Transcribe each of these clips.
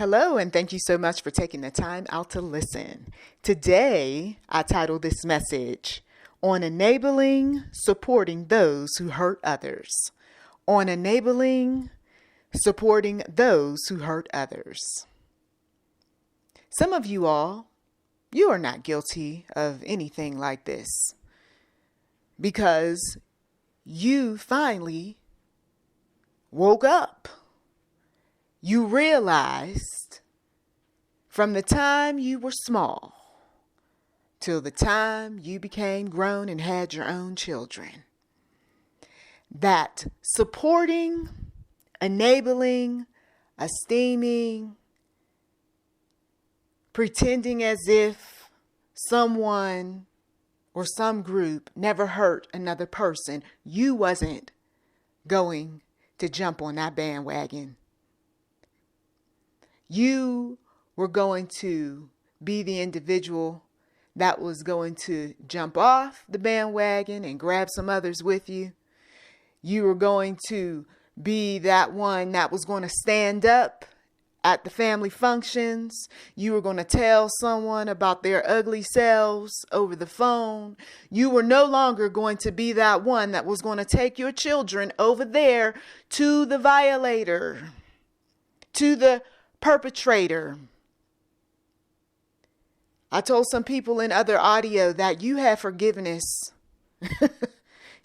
Hello, and thank you so much for taking the time out to listen. Today, I titled this message, On Enabling Supporting Those Who Hurt Others. On enabling supporting those who hurt others. Some of you all, you are not guilty of anything like this because you finally woke up. You realized from the time you were small till the time you became grown and had your own children, that supporting, enabling, esteeming, pretending as if someone or some group never hurt another person, you wasn't going to jump on that bandwagon. You were going to be the individual that was going to jump off the bandwagon and grab some others with you. You were going to be that one that was going to stand up at the family functions. You were going to tell someone about their ugly selves over the phone. You were no longer going to be that one that was going to take your children over there to the violator, to the perpetrator. I told some people in other audio that you have forgiveness.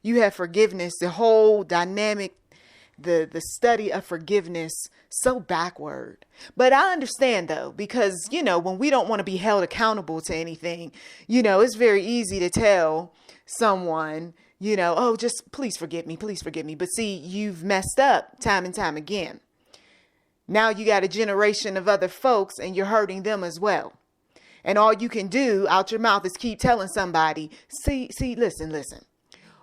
You have forgiveness, the whole dynamic, the study of forgiveness, so backward. But I understand though, because, when we don't want to be held accountable to anything, it's very easy to tell someone, oh, just please forgive me. But see, you've messed up time and time again. Now you got a generation of other folks and you're hurting them as well. And all you can do out your mouth is keep telling somebody, listen.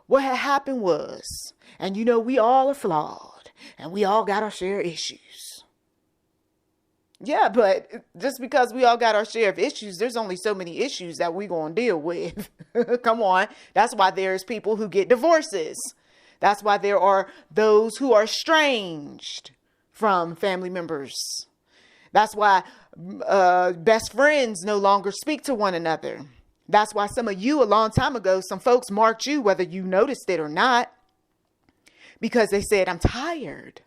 What had happened was, and we all are flawed and we all got our share of issues. Yeah, but just because we all got our share of issues, there's only so many issues that we're going to deal with. Come on. That's why there's people who get divorces. That's why there are those who are estranged from family members. That's why best friends no longer speak to one another. That's why some of you a long time ago, some folks marked you, whether you noticed it or not, because they said, I'm tired.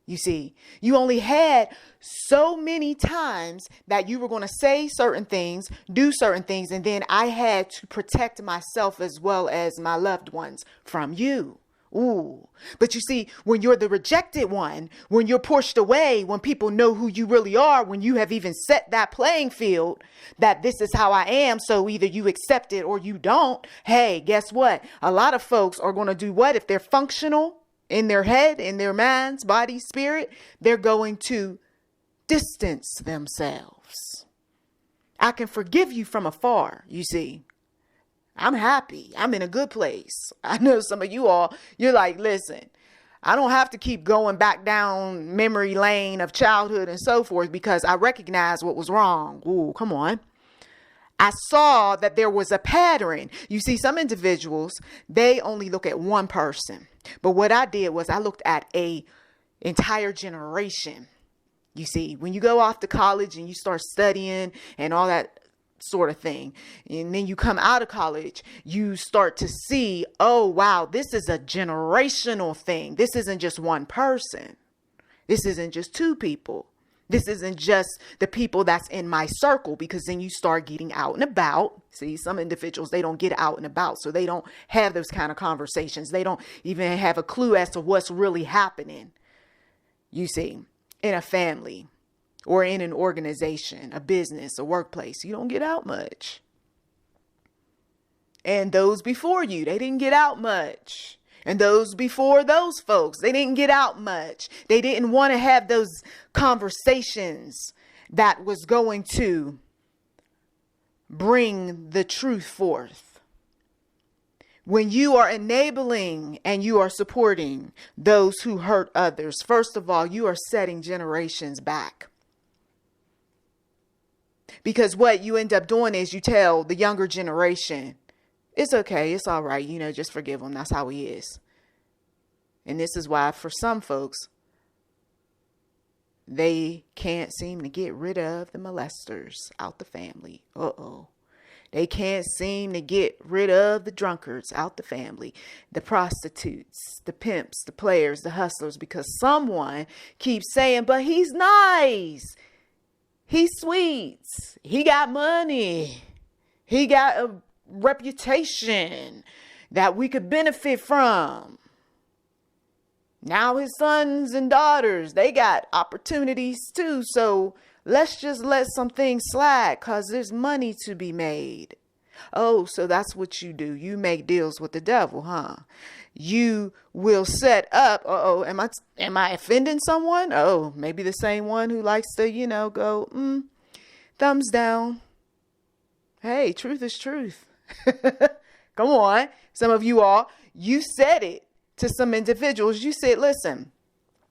You see, you only had so many times that you were going to say certain things, do certain things, and then I had to protect myself as well as my loved ones from you. Ooh, but you see, when you're the rejected one, when you're pushed away, when people know who you really are, when you have even set that playing field that this is how I am, so either you accept it or you don't. Hey, guess what? A lot of folks are going to do what? If they're functional in their head, in their minds, body, spirit, they're going to distance themselves. I can forgive you from afar, you see. I'm happy. I'm in a good place. I know some of you all, you're like, listen, I don't have to keep going back down memory lane of childhood and so forth because I recognize what was wrong. Ooh, come on. I saw that there was a pattern. You see, some individuals, they only look at one person. But what I did was I looked at a entire generation. You see, when you go off to college and you start studying and all that sort of thing, and then you come out of college, you start to see, oh, wow, this is a generational thing. This isn't just one person. This isn't just two people. This isn't just the people that's in my circle, because then you start getting out and about. See, some individuals, they don't get out and about, so they don't have those kind of conversations. They don't even have a clue as to what's really happening, you see, in a family or in an organization, a business, a workplace. You don't get out much. And those before you, they didn't get out much. And those before those folks, they didn't get out much. They didn't want to have those conversations that was going to bring the truth forth. When you are enabling and you are supporting those who hurt others, first of all, you are setting generations back. Because what you end up doing is you tell the younger generation, it's okay, it's all right, just forgive him. That's how he is. And this is why for some folks, they can't seem to get rid of the molesters out the family. They can't seem to get rid of the drunkards out the family, the prostitutes, the pimps, the players, the hustlers, because someone keeps saying, but he's nice. He's sweet. He got money. He got a reputation that we could benefit from. Now his sons and daughters, they got opportunities too. So let's just let some things slide because there's money to be made. Oh, so that's what you do. You make deals with the devil, huh? You will set up. Am I offending someone? Oh, maybe the same one who likes to, go, thumbs down. Hey, truth is truth. Come on. Some of you all, you said it to some individuals. You said, listen,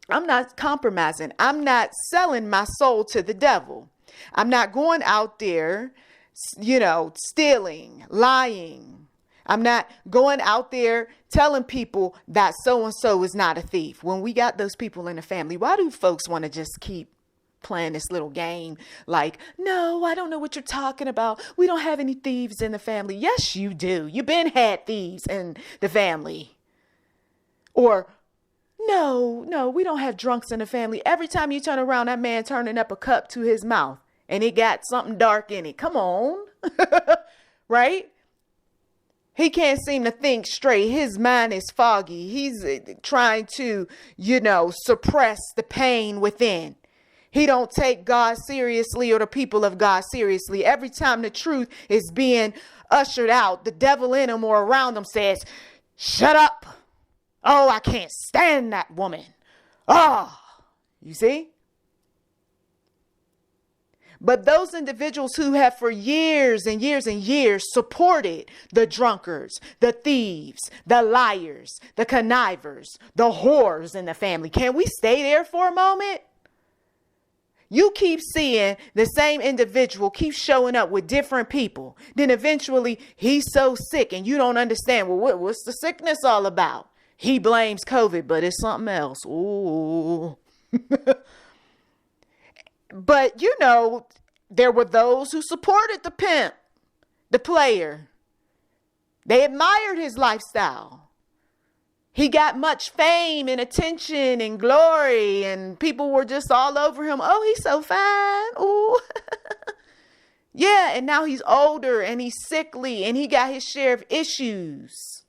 I'm not compromising. I'm not selling my soul to the devil. I'm not going out there, stealing, lying. I'm not going out there telling people that so-and-so is not a thief. When we got those people in the family, why do folks want to just keep playing this little game? Like, no, I don't know what you're talking about. We don't have any thieves in the family. Yes, you do. You been had thieves in the family. Or, no, we don't have drunks in the family. Every time you turn around, that man turning up a cup to his mouth and it got something dark in it. Come on. Right? He can't seem to think straight. His mind is foggy. He's trying to, suppress the pain within. He don't take God seriously or the people of God seriously. Every time the truth is being ushered out, the devil in him or around him says, shut up. Oh, I can't stand that woman. You see? But those individuals who have for years and years and years supported the drunkards, the thieves, the liars, the connivers, the whores in the family. Can we stay there for a moment? You keep seeing the same individual keep showing up with different people. Then eventually he's so sick and you don't understand. Well, what's the sickness all about? He blames COVID, but it's something else. Ooh. But, there were those who supported the pimp, the player. They admired his lifestyle. He got much fame and attention and glory, and people were just all over him. Oh, he's so fine. Ooh. Yeah, and now he's older and he's sickly and he got his share of issues.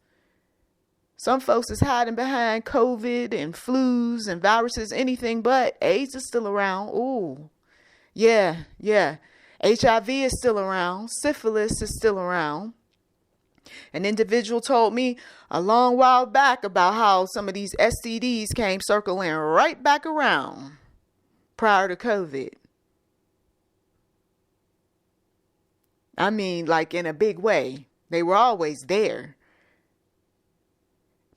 Some folks is hiding behind COVID and flus and viruses, anything but. AIDS is still around. Ooh. Yeah. HIV is still around. Syphilis is still around. An individual told me a long while back about how some of these STDs came circling right back around prior to COVID. I mean, like in a big way. They were always there.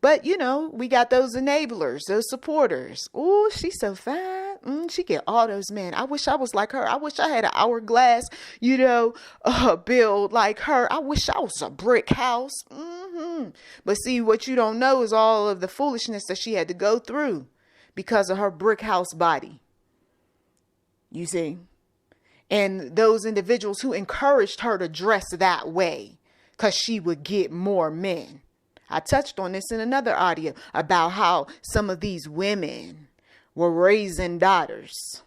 But, we got those enablers, those supporters. Oh, she's so fine. She get all those men. I wish I was like her. I wish I had an hourglass, build like her. I wish I was a brick house. But see, what you don't know is all of the foolishness that she had to go through because of her brick house body. You see? And those individuals who encouraged her to dress that way because she would get more men. I touched on this in another audio about how some of these women were raising daughters.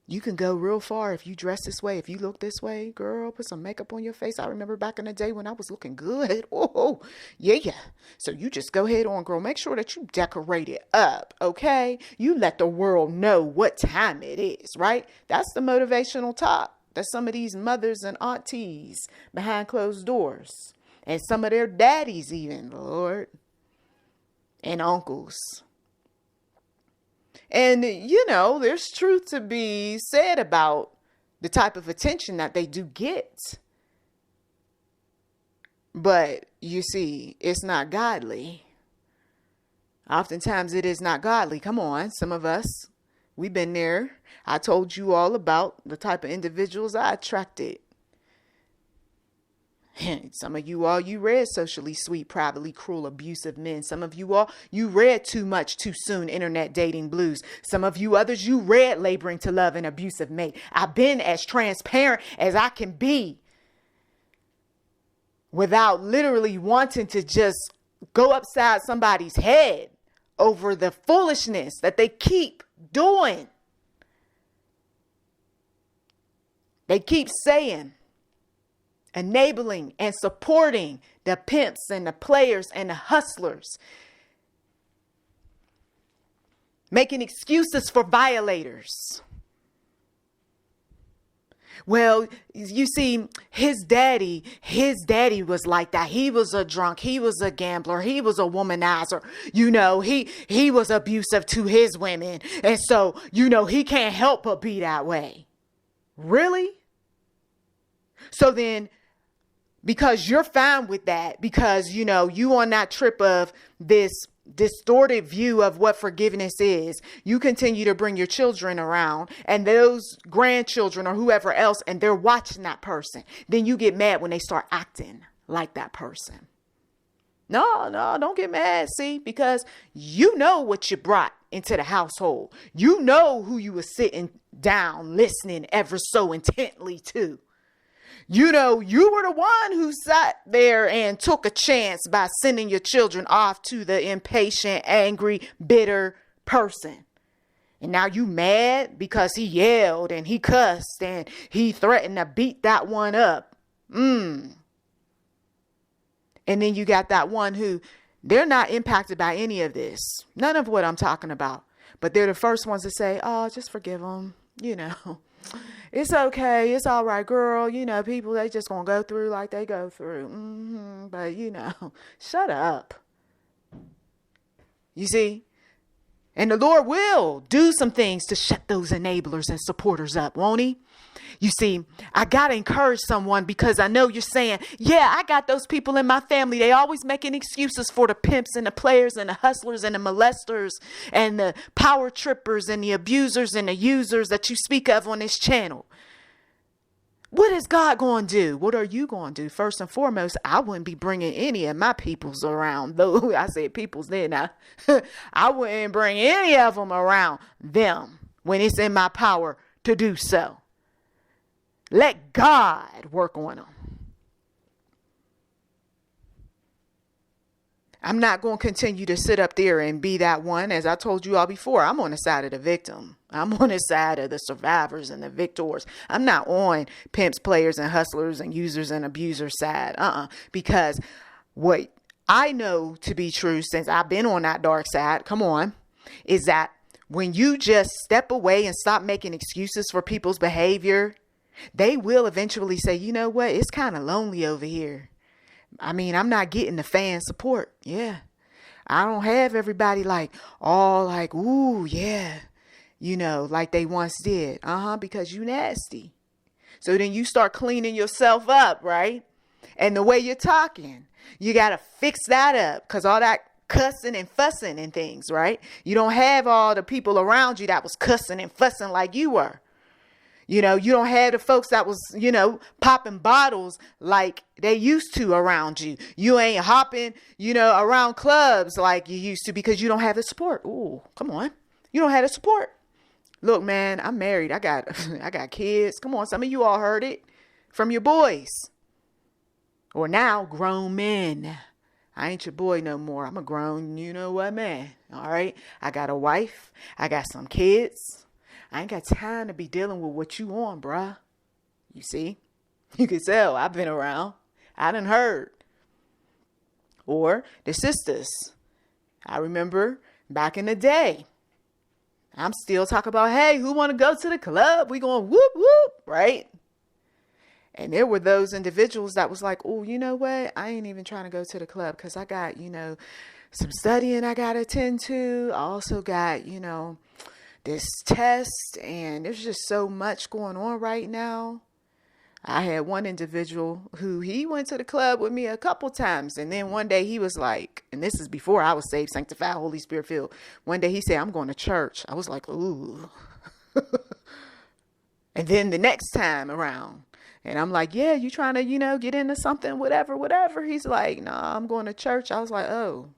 You can go real far if you dress this way. If you look this way, girl, put some makeup on your face. I remember back in the day when I was looking good. Oh, yeah. So you just go ahead on, girl. Make sure that you decorate it up, okay? You let the world know what time it is, right? That's the motivational talk that some of these mothers and aunties behind closed doors. And some of their daddies even, Lord, and uncles. And, there's truth to be said about the type of attention that they do get. But, you see, it's not godly. Oftentimes it is not godly. Come on, some of us, we've been there. I told you all about the type of individuals I attracted. Some of you all, you read Socially Sweet, Privately Cruel, Abusive Men. Some of you all, you read Too Much, Too Soon, Internet Dating Blues. Some of you others, you read Laboring to Love, an Abusive Mate. I've been as transparent as I can be without literally wanting to just go upside somebody's head over the foolishness that they keep doing. They keep saying, enabling and supporting the pimps and the players and the hustlers, making excuses for violators. Well, you see, his daddy was like that. He was a drunk. He was a gambler. He was a womanizer. You know, he was abusive to his women. And so, you know, he can't help but be that way. Really? So then, because you're fine with that, because, you know, you on that trip of this distorted view of what forgiveness is, you continue to bring your children around and those grandchildren or whoever else, and they're watching that person. Then you get mad when they start acting like that person. No, don't get mad. See, because you know what you brought into the household. You know who you were sitting down listening ever so intently to. You know, you were the one who sat there and took a chance by sending your children off to the impatient, angry, bitter person. And now you mad because he yelled and he cussed and he threatened to beat that one up. And then you got that one who they're not impacted by any of this. None of what I'm talking about. But they're the first ones to say, oh, just forgive them. You know. It's okay. It's all right, girl. You know, people, they just gonna go through like they go through. But, you know, shut up. You see? And the Lord will do some things to shut those enablers and supporters up, won't he? You see, I got to encourage someone because I know you're saying, yeah, I got those people in my family. They always making excuses for the pimps and the players and the hustlers and the molesters and the power trippers and the abusers and the users that you speak of on this channel. What is God going to do? What are you going to do? First and foremost, I wouldn't be bringing any of my peoples around. Though I said peoples then, I wouldn't bring any of them around them when it's in my power to do so. Let God work on them. I'm not going to continue to sit up there and be that one. As I told you all before, I'm on the side of the victim. I'm on the side of the survivors and the victors. I'm not on pimps, players, and hustlers and users and abusers side. Because what I know to be true, since I've been on that dark side, is that when you just step away and stop making excuses for people's behavior, they will eventually say, you know what? It's kind of lonely over here. I mean, I'm not getting the fan support. Yeah. I don't have everybody all like, ooh, yeah. You know, like they once did. Because you nasty. So then you start cleaning yourself up, right? And the way you're talking, you got to fix that up because all that cussing and fussing and things, right? You don't have all the people around you that was cussing and fussing like you were. You know, you don't have the folks that was, you know, popping bottles like they used to around you. You ain't hopping, you know, around clubs like you used to because you don't have the support. Ooh, come on. You don't have the support. Look, man, I'm married. I got kids. Come on. Some of you all heard it from your boys. Or now grown men. I ain't your boy no more. I'm a grown, you know what, man. All right. I got a wife. I got some kids. I ain't got time to be dealing with what you on, bruh. You see? You can tell I've been around. I done heard. Or the sisters. I remember back in the day. I'm still talking about, hey, who want to go to the club? We going whoop, whoop, right? And there were those individuals that was like, oh, you know what? I ain't even trying to go to the club because I got, you know, some studying I got to attend to. I also got, you know, this test, and there's just so much going on right now. I had one individual who he went to the club with me a couple times, and then one day he was like, and this is before I was saved, sanctified, Holy Spirit filled. One day he said, I'm going to church. I was like, ooh. And then the next time around, And I'm like, yeah, you trying to, get into something, whatever. He's like, nah, I'm going to church. I was like, oh.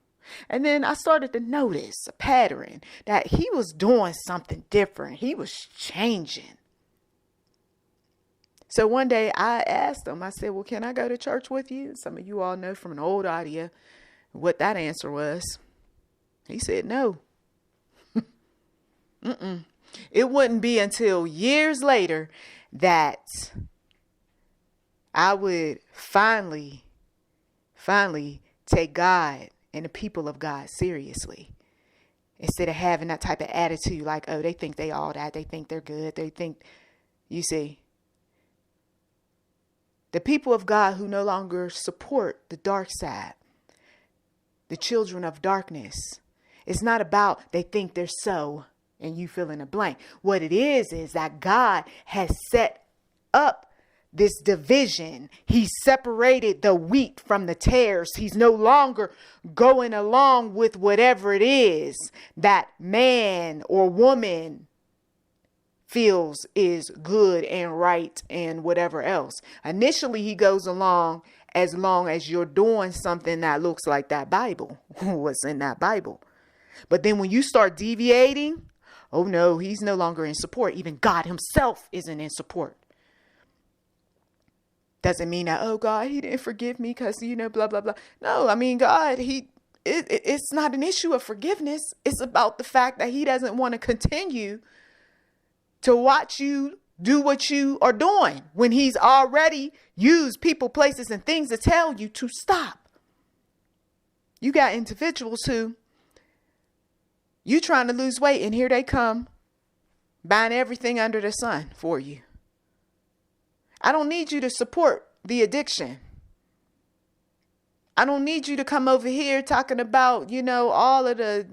And then I started to notice a pattern that he was doing something different. He was changing. So one day I asked him, I said, well, can I go to church with you? Some of you all know from an old audio what that answer was. He said, no. It wouldn't be until years later that I would finally take God and the people of God seriously. Instead of having that type of attitude like, oh, they think they all that. They think they're good. They think, you see, the people of God who no longer support the dark side, the children of darkness. It's not about they think they're so and you fill in a blank. What it is that God has set up this division. He separated the wheat from the tares. He's no longer going along with whatever it is that man or woman feels is good and right and whatever else. Initially, he goes along as long as you're doing something that looks like that Bible, what's in that Bible. But then when you start deviating, oh no, he's no longer in support. Even God himself isn't in support. Doesn't mean that, oh God, he didn't forgive me because, blah, blah, blah. No, I mean, God, it's not an issue of forgiveness. It's about the fact that he doesn't want to continue to watch you do what you are doing when he's already used people, places, and things to tell you to stop. You got individuals who you trying to lose weight and here they come buying everything under the sun for you. I don't need you to support the addiction. I don't need you to come over here talking about, all of the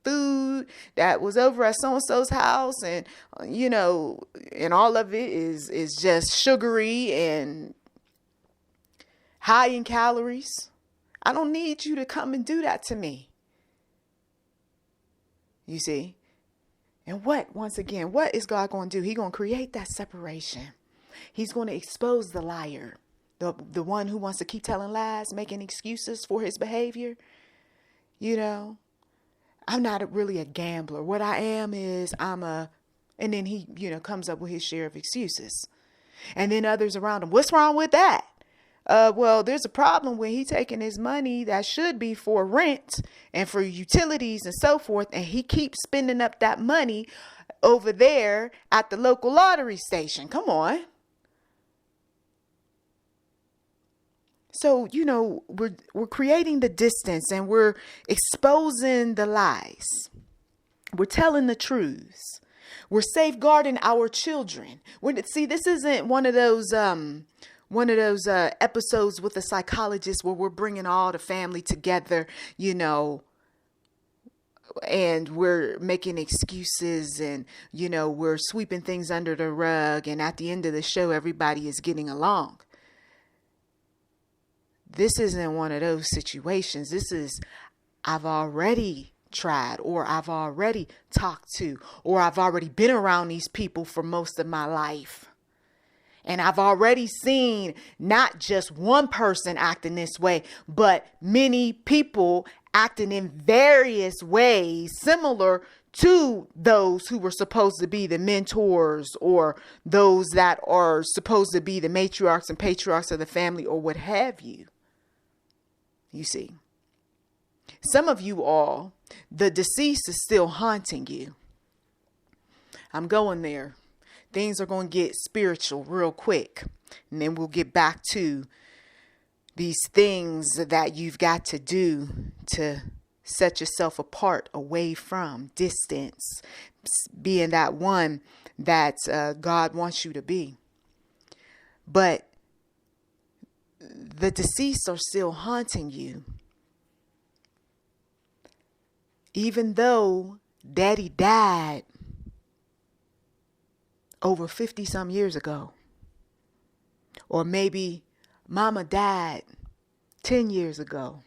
food that was over at so-and-so's house and, and all of it is just sugary and high in calories. I don't need you to come and do that to me. You see? And once again, what is God going to do? He's going to create that separation. He's going to expose the liar, the one who wants to keep telling lies, making excuses for his behavior. I'm not really a gambler. What I am is and then he, comes up with his share of excuses. And then others around him, what's wrong with that? Well, there's a problem when he taking his money that should be for rent and for utilities and so forth. And he keeps spending up that money over there at the local lottery station. Come on. So, we're creating the distance and we're exposing the lies. We're telling the truths. We're safeguarding our children. This isn't one of those episodes with a psychologist where we're bringing all the family together, and we're making excuses and, we're sweeping things under the rug. And at the end of the show, everybody is getting along. This isn't one of those situations. This is, I've already tried, or I've already talked to, or I've already been around these people for most of my life. And I've already seen not just one person acting this way, but many people acting in various ways similar to those who were supposed to be the mentors or those that are supposed to be the matriarchs and patriarchs of the family or what have you. You see, some of you all, the deceased is still haunting you. I'm going there. Things are going to get spiritual real quick. And then we'll get back to these things that you've got to do to set yourself apart, away from, distance, being that one that God wants you to be. But the deceased are still haunting you. Even though daddy died over 50 some years ago, or maybe mama died 10 years ago,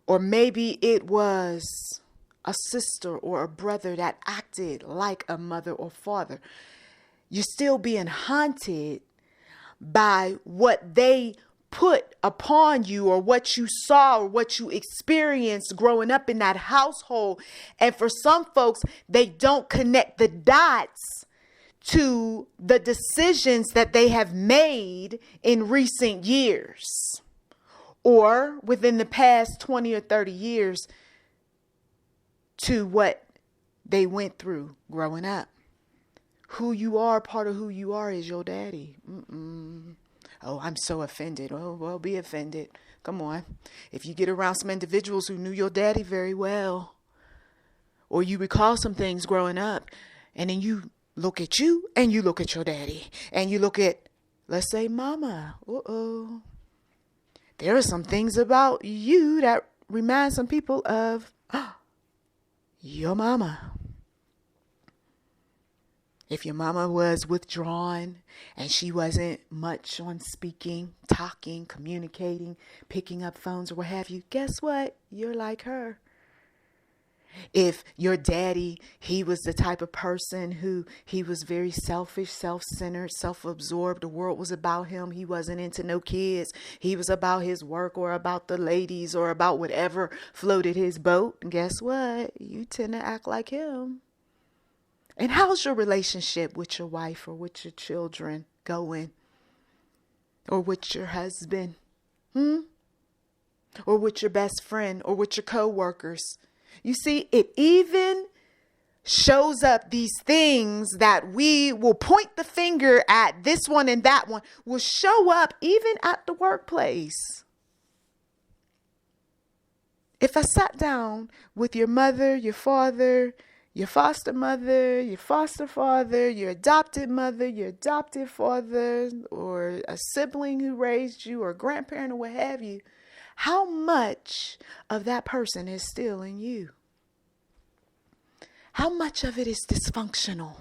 or maybe it was a sister or a brother that acted like a mother or father, you're still being haunted by what they put upon you or what you saw or what you experienced growing up in that household. And for some folks, they don't connect the dots to the decisions that they have made in recent years or within the past 20 or 30 years to what they went through growing up. Who you are, part of who you are is your daddy. Oh, I'm so offended. Oh, well, be offended. Come on. If you get around some individuals who knew your daddy very well, or you recall some things growing up, and then you look at you and you look at your daddy and you look at, let's say, mama. There are some things about you that remind some people of your mama. If your mama was withdrawn and she wasn't much on speaking, talking, communicating, picking up phones or what have you, guess what? You're like her. If your daddy, he was the type of person who he was very selfish, self-centered, self-absorbed. The world was about him. He wasn't into no kids. He was about his work or about the ladies or about whatever floated his boat. And guess what? You tend to act like him. And how's your relationship with your wife or with your children going? Or with your husband? Or with your best friend or with your co-workers? You see, it even shows up these things that we will point the finger at, this one and that one, will show up even at the workplace. If I sat down with your mother, your father, your foster mother, your foster father, your adopted mother, your adopted father, or a sibling who raised you, or a grandparent, or what have you, how much of that person is still in you? How much of it is dysfunctional?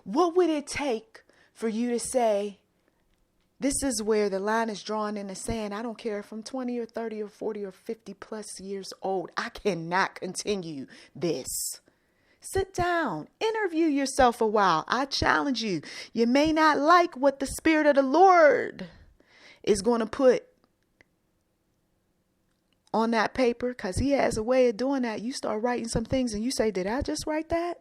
What would it take for you to say, this is where the line is drawn in the sand. I don't care if I'm 20 or 30 or 40 or 50 plus years old. I cannot continue this. Sit down, interview yourself a while. I challenge you. You may not like what the Spirit of the Lord is going to put on that paper, because he has a way of doing that. You start writing some things and you say, did I just write that?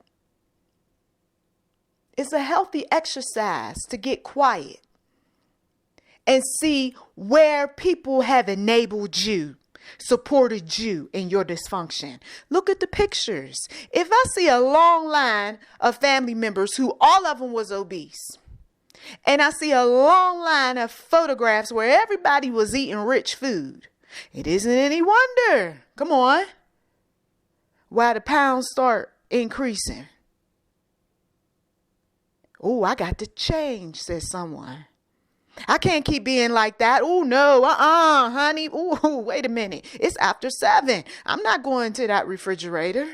It's a healthy exercise to get quiet and see where people have enabled you, supported you in your dysfunction. Look at the pictures. If I see a long line of family members who all of them was obese, and I see a long line of photographs where everybody was eating rich food, it isn't any wonder, come on, why the pounds start increasing. Oh, I got to change, says someone. I can't keep being like that. Oh, no, honey. Oh, wait a minute. It's after 7. I'm not going to that refrigerator.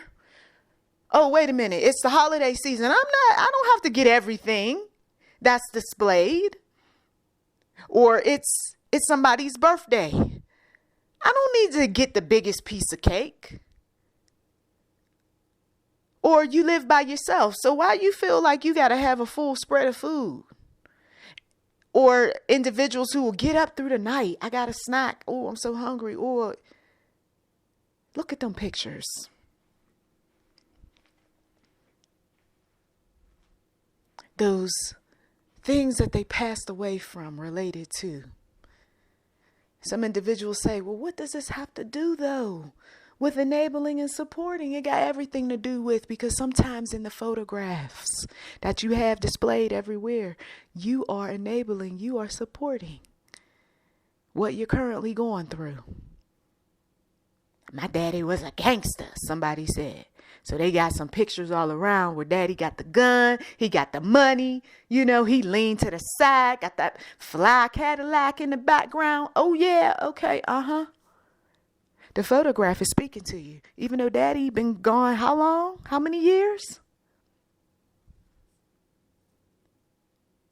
Oh, wait a minute. It's the holiday season. I don't have to get everything that's displayed. Or it's somebody's birthday. I don't need to get the biggest piece of cake. Or you live by yourself. So why you feel like you got to have a full spread of food? Or individuals who will get up through the night. I got a snack. Oh, I'm so hungry. Or look at them pictures. Those things that they passed away from related to. Some individuals say, well, what does this have to do, though, with enabling and supporting? It got everything to do with, because sometimes in the photographs that you have displayed everywhere, you are enabling, you are supporting what you're currently going through. My daddy was a gangster, somebody said. So they got some pictures all around where daddy got the gun, he got the money, he leaned to the side, got that fly Cadillac in the background. Oh yeah, okay, The photograph is speaking to you. Even though daddy been gone how long? How many years?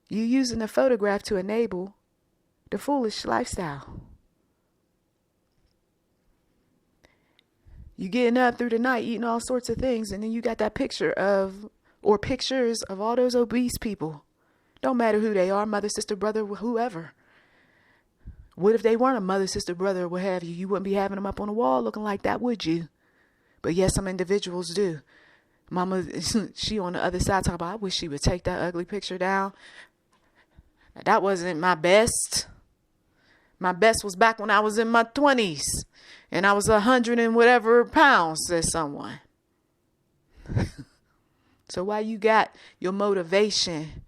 You using the photograph to enable the foolish lifestyle. You getting up through the night, eating all sorts of things, and then you got that picture of, or pictures of all those obese people Don't matter who they are, mother, sister, brother, whoever. What if they weren't a mother, sister, brother, or what have you? You wouldn't be having them up on the wall looking like that, would you? But yes, some individuals do. Mama, she on the other side talking about, I wish she would take that ugly picture down. That wasn't my best. My best was back when I was in my 20s and I was 100 and whatever pounds, says someone. So why you got your motivation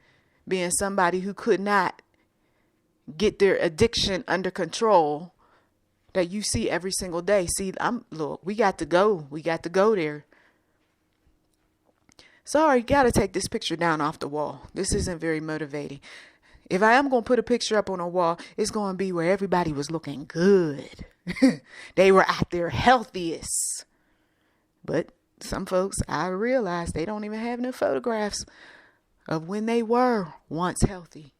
being somebody who could not get their addiction under control that you see every single day? See, look, we got to go. We got to go there. Sorry, got to take this picture down off the wall. This isn't very motivating. If I am going to put a picture up on a wall, it's going to be where everybody was looking good. They were at their healthiest. But some folks, I realize they don't even have no photographs of when they were once healthy.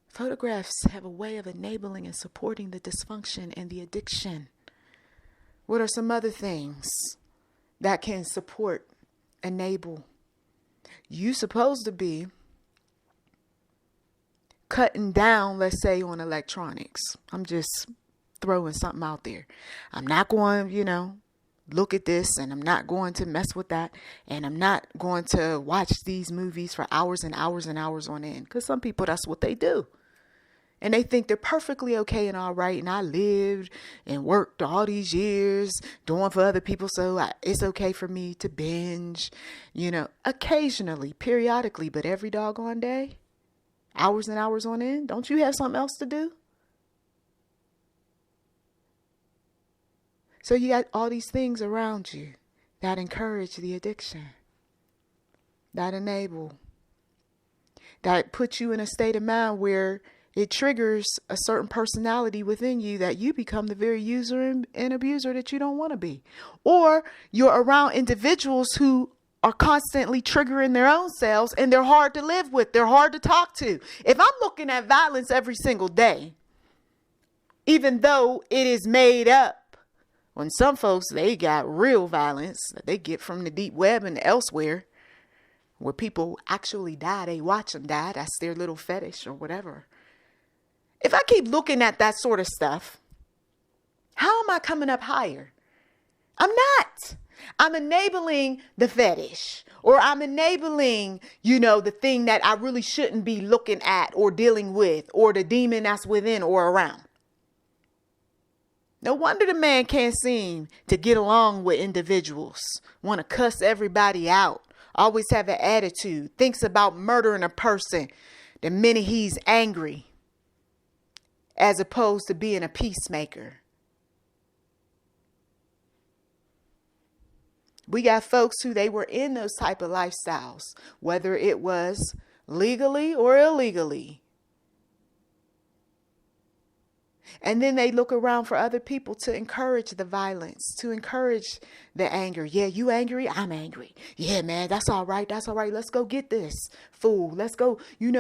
Photographs have a way of enabling and supporting the dysfunction and the addiction. What are some other things that can support, enable? You supposed to be cutting down, let's say, on electronics. I'm just throwing something out there. I'm not going, look at this, and I'm not going to mess with that, and I'm not going to watch these movies for hours and hours and hours on end. Because some people, that's what they do. And they think they're perfectly okay and all right. And I lived and worked all these years doing for other people, so it's okay for me to binge, occasionally, periodically, but every doggone day, hours and hours on end. Don't you have something else to do? So you got all these things around you that encourage the addiction, that enable, that put you in a state of mind where it triggers a certain personality within you that you become the very user and abuser that you don't want to be. Or you're around individuals who are constantly triggering their own selves, and they're hard to live with. They're hard to talk to. If I'm looking at violence every single day, even though it is made up, when some folks, they got real violence that they get from the deep web and elsewhere, where people actually die, they watch them die. That's their little fetish or whatever. If I keep looking at that sort of stuff, how am I coming up higher? I'm not. I'm enabling the fetish, or I'm enabling, the thing that I really shouldn't be looking at or dealing with, or the demon that's within or around. No wonder the man can't seem to get along with individuals, want to cuss everybody out, always have an attitude, thinks about murdering a person the minute he's angry, as opposed to being a peacemaker. We got folks who they were in those type of lifestyles, whether it was legally or illegally. And then they look around for other people to encourage the violence, to encourage the anger. Yeah, you angry? I'm angry. Yeah, man, that's all right. That's all right. Let's go get this fool. Let's go,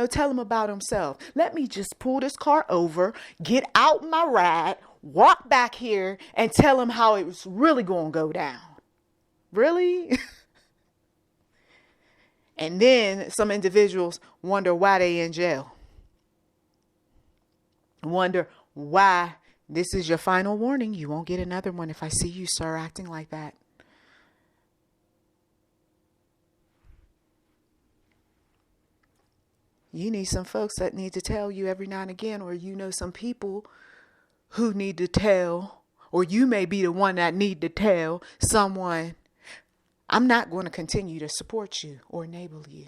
tell him about himself. Let me just pull this car over, get out my ride, walk back here and tell him how it was really going to go down. Really? And then some individuals wonder why they in jail. Wonder why this is your final warning. You won't get another one if I see you, sir, acting like that. You need some folks that need to tell you every now and again, or some people who need to tell, or you may be the one that need to tell someone, I'm not going to continue to support you or enable you.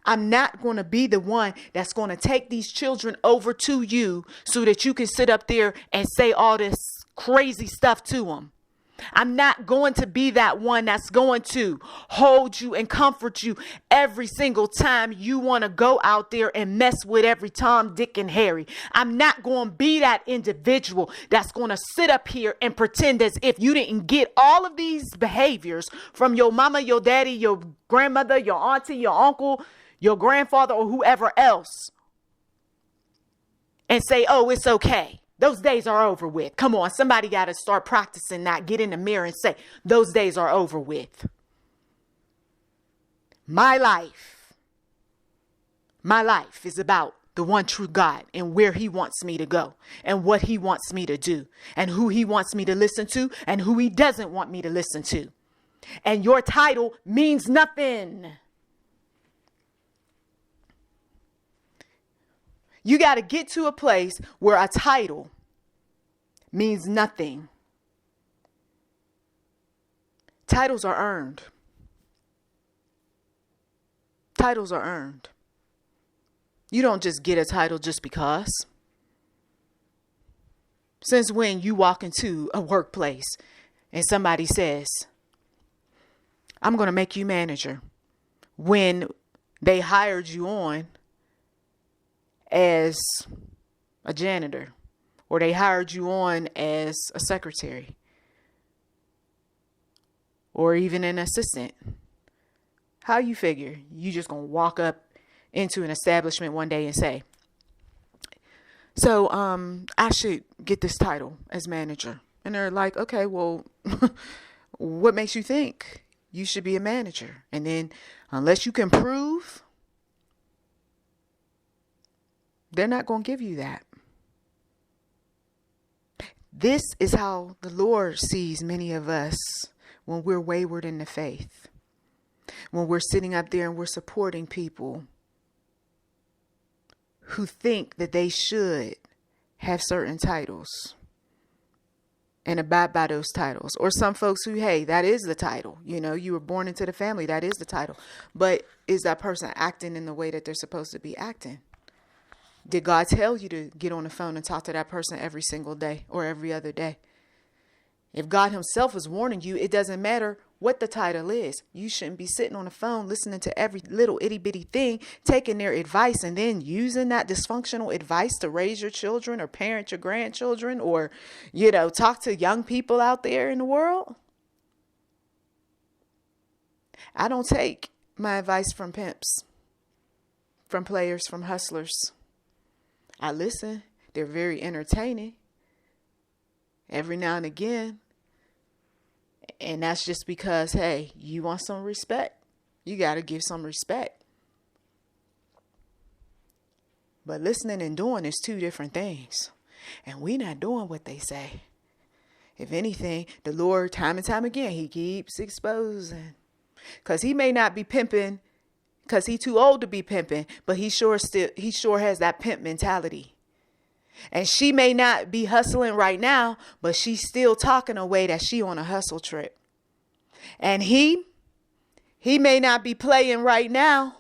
I'm not going to be the one that's going to take these children over to you so that you can sit up there and say all this crazy stuff to them. I'm not going to be that one that's going to hold you and comfort you every single time you want to go out there and mess with every Tom, Dick, and Harry. I'm not going to be that individual that's going to sit up here and pretend as if you didn't get all of these behaviors from your mama, your daddy, your grandmother, your auntie, your uncle, your grandfather, or whoever else, and say, oh, it's okay. Those days are over with. Come on, somebody got to start practicing that. Get in the mirror and say, those days are over with. My life. My life is about the one true God and where he wants me to go and what he wants me to do and who he wants me to listen to and who he doesn't want me to listen to. And your title means nothing. You got to get to a place where a title means nothing. Titles are earned. Titles are earned. You don't just get a title just because. Since when you walk into a workplace and somebody says, I'm going to make you manager, when they hired you on as a janitor or they hired you on as a secretary or even an assistant? How you figure you just going to walk up into an establishment one day and say, so I should get this title as manager? And they're like, okay, well, what makes you think you should be a manager? And then unless you can prove, they're not going to give you that. This is how the Lord sees many of us when we're wayward in the faith. When we're sitting up there and we're supporting people who think that they should have certain titles and abide by those titles. Or some folks who, hey, that is the title. You know, you were born into the family. That is the title. But is that person acting in the way that they're supposed to be acting? Did God tell you to get on the phone and talk to that person every single day or every other day? If God himself is warning you, it doesn't matter what the title is. You shouldn't be sitting on the phone listening to every little itty bitty thing, taking their advice and then using that dysfunctional advice to raise your children or parent your grandchildren or, talk to young people out there in the world. I don't take my advice from pimps, from players, from hustlers. I listen. They're very entertaining every now and again. And that's just because, hey, you want some respect. You got to give some respect. But listening and doing is two different things. And we not doing what they say. If anything, the Lord, time and time again, he keeps exposing. Because he may not be pimping because he's too old to be pimping, but he sure has that pimp mentality. And she may not be hustling right now, but she's still talking a way that she on a hustle trip. And he may not be playing right now,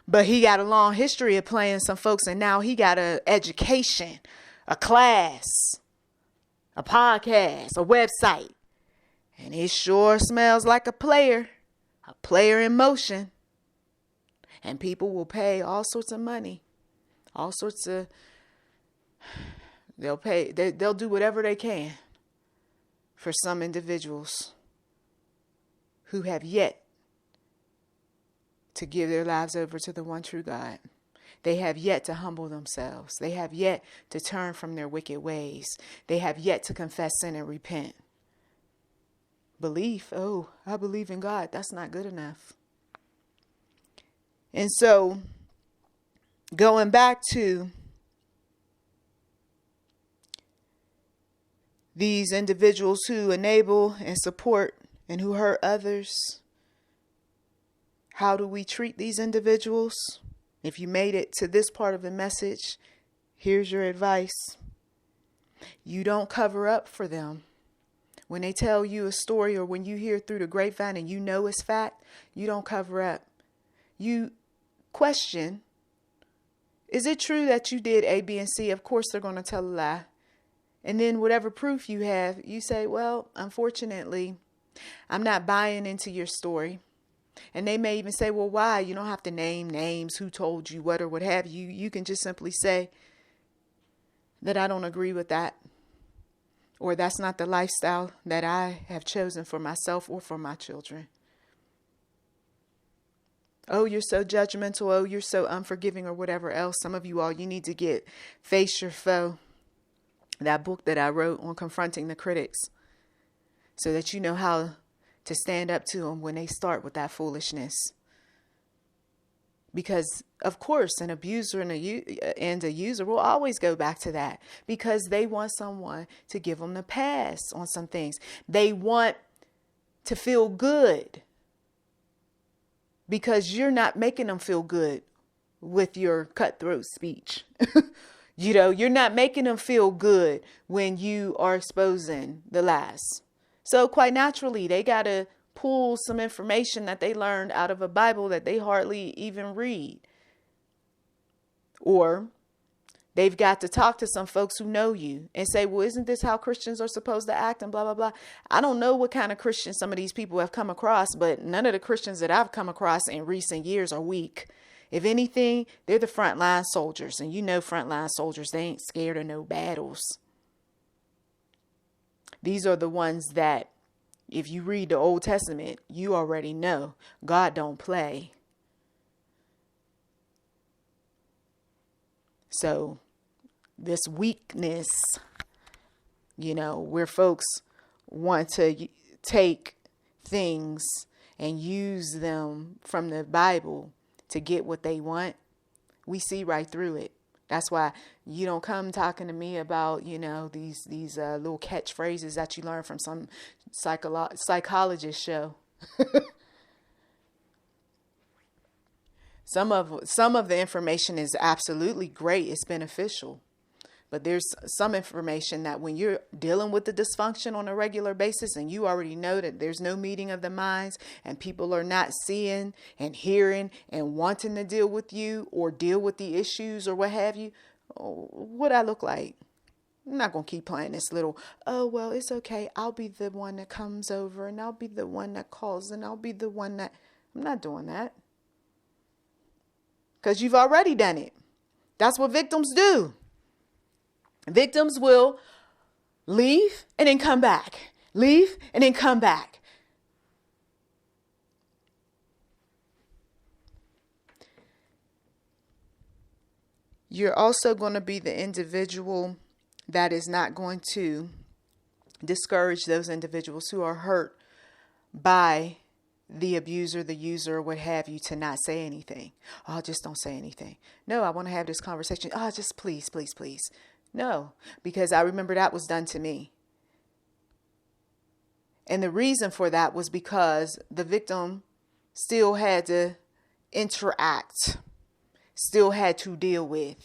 but he got a long history of playing some folks. And now he got an education, a class, a podcast, a website. And it sure smells like a player in motion. And people will pay all sorts of money, all sorts of they'll do whatever they can for some individuals who have yet to give their lives over to the one true God. They have yet to humble themselves. They have yet to turn from their wicked ways. They have yet to confess sin and repent. Belief, oh, I believe in God. That's not good enough. And so, going back to these individuals who enable and support and who hurt others, how do we treat these individuals? If you made it to this part of the message, here's your advice. You don't cover up for them. When they tell you a story or when you hear through the grapevine and you know it's fact, you don't cover up. You question, is it true that you did A, B, and C? Of course they're going to tell a lie. And then whatever proof you have, you say, well, unfortunately, I'm not buying into your story. And they may even say, well, why? You don't have to name names, who told you what or what have you. You can just simply say that I don't agree with that. Or that's not the lifestyle that I have chosen for myself or for my children. Oh, you're so judgmental. Oh, you're so unforgiving or whatever else. Some of you all, you need to get Face Your Foe, that book that I wrote on confronting the critics, so that you know how to stand up to them when they start with that foolishness. Because, of course, an abuser and a user will always go back to that because they want someone to give them the pass on some things. They want to feel good because you're not making them feel good with your cutthroat speech. You're not making them feel good when you are exposing the lies. So quite naturally, they got to pull some information that they learned out of a Bible that they hardly even read. Or they've got to talk to some folks who know you and say, well, isn't this how Christians are supposed to act and blah, blah, blah. I don't know what kind of Christians some of these people have come across, but none of the Christians that I've come across in recent years are weak. If anything, they're the frontline soldiers. And frontline soldiers, they ain't scared of no battles. These are the ones that, if you read the Old Testament, you already know God don't play. So this weakness, where folks want to take things and use them from the Bible to get what they want, we see right through it. That's why you don't come talking to me about, these little catchphrases that you learn from some psychologist show. Some of the information is absolutely great. It's beneficial. But there's some information that when you're dealing with the dysfunction on a regular basis and you already know that there's no meeting of the minds and people are not seeing and hearing and wanting to deal with you or deal with the issues or what have you, what I look like? I'm not going to keep playing this little, oh, well, it's okay. I'll be the one that comes over and I'll be the one that calls and I'll be the one that... I'm not doing that. Because you've already done it. That's what victims do. Victims will leave and then come back. Leave and then come back. You're also going to be the individual that is not going to discourage those individuals who are hurt by the abuser, the user, what have you, to not say anything. Oh, just don't say anything. No, I want to have this conversation. Oh, just please, please, please. No, because I remember that was done to me. And the reason for that was because the victim still had to interact, still had to deal with.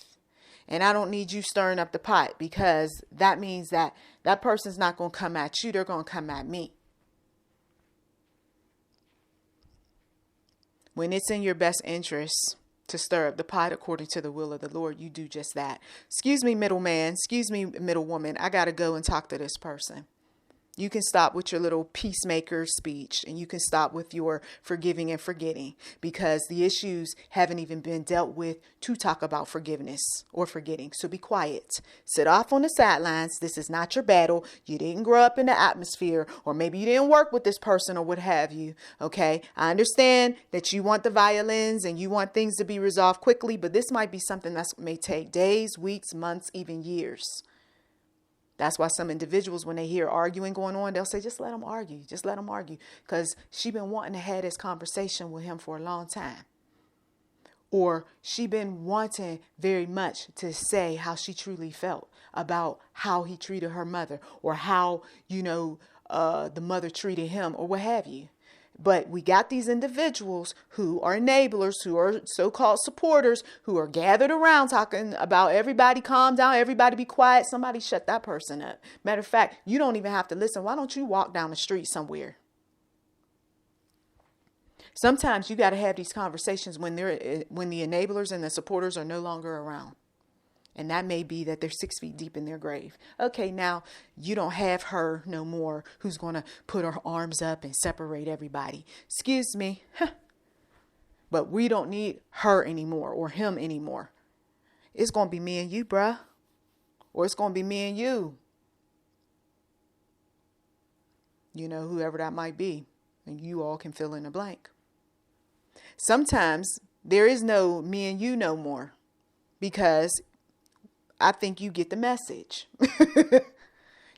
And I don't need you stirring up the pot because that means that that person's not going to come at you. They're going to come at me. When it's in your best interest to stir up the pot according to the will of the Lord, you do just that. Excuse me, middleman. Excuse me, middlewoman. I got to go and talk to this person. You can stop with your little peacemaker speech and you can stop with your forgiving and forgetting because the issues haven't even been dealt with to talk about forgiveness or forgetting. So be quiet. Sit off on the sidelines. This is not your battle. You didn't grow up in the atmosphere, or maybe you didn't work with this person or what have you. Okay. I understand that you want the violins and you want things to be resolved quickly, but this might be something that may take days, weeks, months, even years. That's why some individuals, when they hear arguing going on, they'll say, just let them argue. Just let them argue. Because she been wanting to have this conversation with him for a long time. Or she been wanting very much to say how she truly felt about how he treated her mother or how, the mother treated him or what have you. But we got these individuals who are enablers, who are so-called supporters, who are gathered around talking about everybody calm down, everybody be quiet. Somebody shut that person up. Matter of fact, you don't even have to listen. Why don't you walk down the street somewhere? Sometimes you got to have these conversations when the enablers and the supporters are no longer around. And that may be that they're 6 feet deep in their grave. Okay, now you don't have her no more who's going to put her arms up and separate everybody. Excuse me. But we don't need her anymore or him anymore. It's going to be me and you, bruh. Or it's going to be me and you. Whoever that might be. And you all can fill in the blank. Sometimes there is no me and you no more. Because I think you get the message.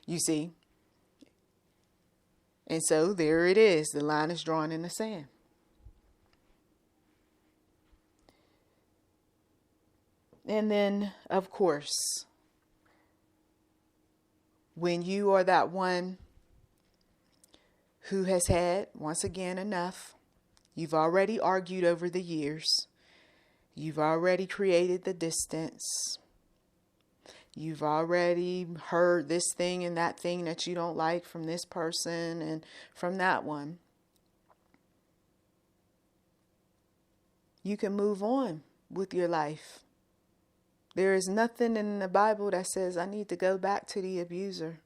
You see? And so there it is. The line is drawn in the sand. And then, of course, when you are that one who has had, once again, enough, you've already argued over the years, you've already created the distance, you've already heard this thing and that thing that you don't like from this person and from that one, you can move on with your life. There is nothing in the Bible that says I need to go back to the abuser.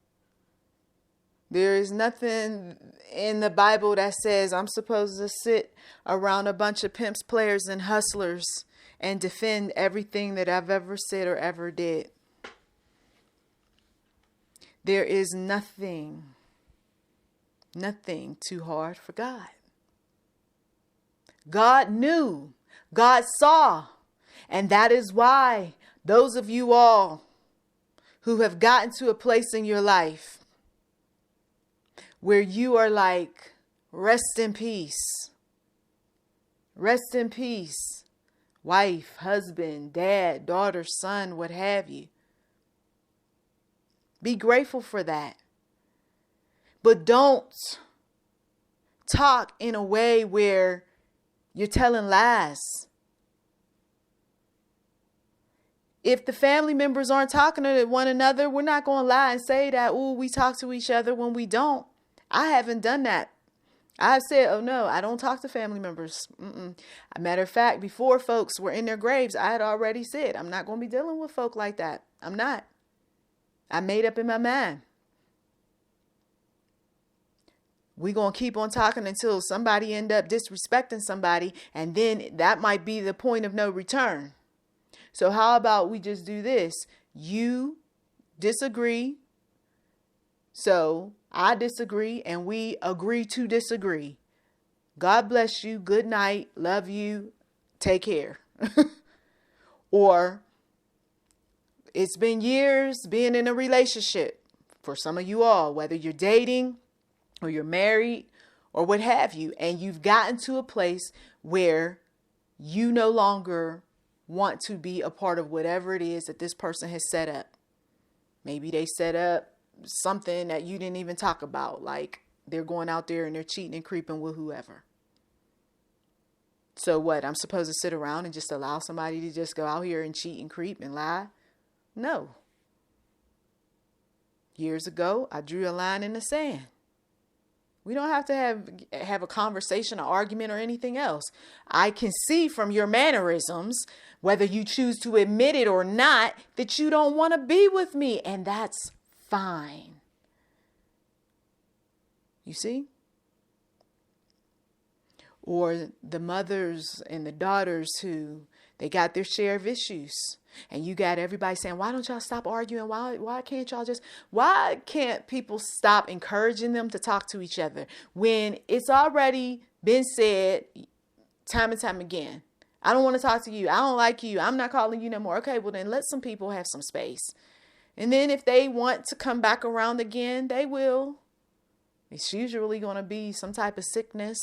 There is nothing in the Bible that says I'm supposed to sit around a bunch of pimps, players, and hustlers and defend everything that I've ever said or ever did. There is nothing too hard for God. God knew, God saw, and that is why those of you all who have gotten to a place in your life where you are like, rest in peace. Rest in peace. Wife, husband, dad, daughter, son, what have you. Be grateful for that. But don't talk in a way where you're telling lies. If the family members aren't talking to one another, we're not going to lie and say that, oh, we talk to each other when we don't. I haven't done that. I've said, oh no, I don't talk to family members. A matter of fact, before folks were in their graves, I had already said, I'm not going to be dealing with folk like that. I'm not. I made up in my mind. We're going to keep on talking until somebody end up disrespecting somebody, and then that might be the point of no return. So how about we just do this? You disagree, so I disagree, and we agree to disagree. God bless you. Good night. Love you. Take care. Or it's been years being in a relationship for some of you all, whether you're dating or you're married or what have you, and you've gotten to a place where you no longer want to be a part of whatever it is that this person has set up. Maybe they set up something that you didn't even talk about, like they're going out there and they're cheating and creeping with whoever. So what? I'm supposed to sit around and just allow somebody to just go out here and cheat and creep and lie? No. Years ago, I drew a line in the sand. We don't have to have a conversation, an argument, or anything else. I can see from your mannerisms, whether you choose to admit it or not, that you don't want to be with me. And that's fine. You see? Or the mothers and the daughters who they got their share of issues. And you got everybody saying, why don't y'all stop arguing? Why can't people stop encouraging them to talk to each other when it's already been said time and time again? I don't want to talk to you. I don't like you. I'm not calling you no more. Okay, well then let some people have some space. And then if they want to come back around again, they will. It's usually going to be some type of sickness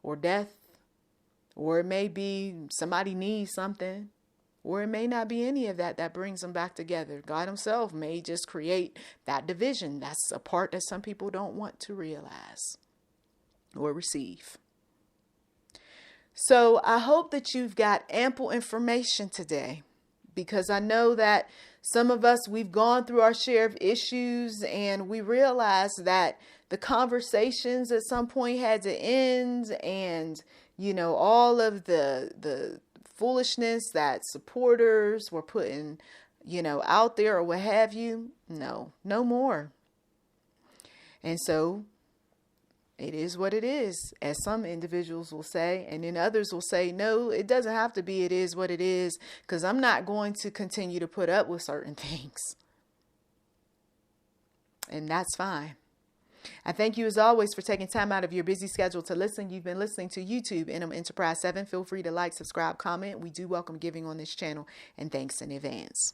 or death, or it may be somebody needs something. Or it may not be any of that brings them back together. God himself may just create that division. That's a part that some people don't want to realize or receive. So I hope that you've got ample information today, because I know that some of us, we've gone through our share of issues and we realize that the conversations at some point had to end, and, you know, all of the foolishness that supporters were putting, you know, out there or what have you. No more. And so it is what it is, as some individuals will say, and then others will say, no, it doesn't have to be. It is what it is, because I'm not going to continue to put up with certain things. And that's fine. I thank you as always for taking time out of your busy schedule to listen. You've been listening to YouTube NM Enterprise 7. Feel free to like, subscribe, comment. We do welcome giving on this channel, and thanks in advance.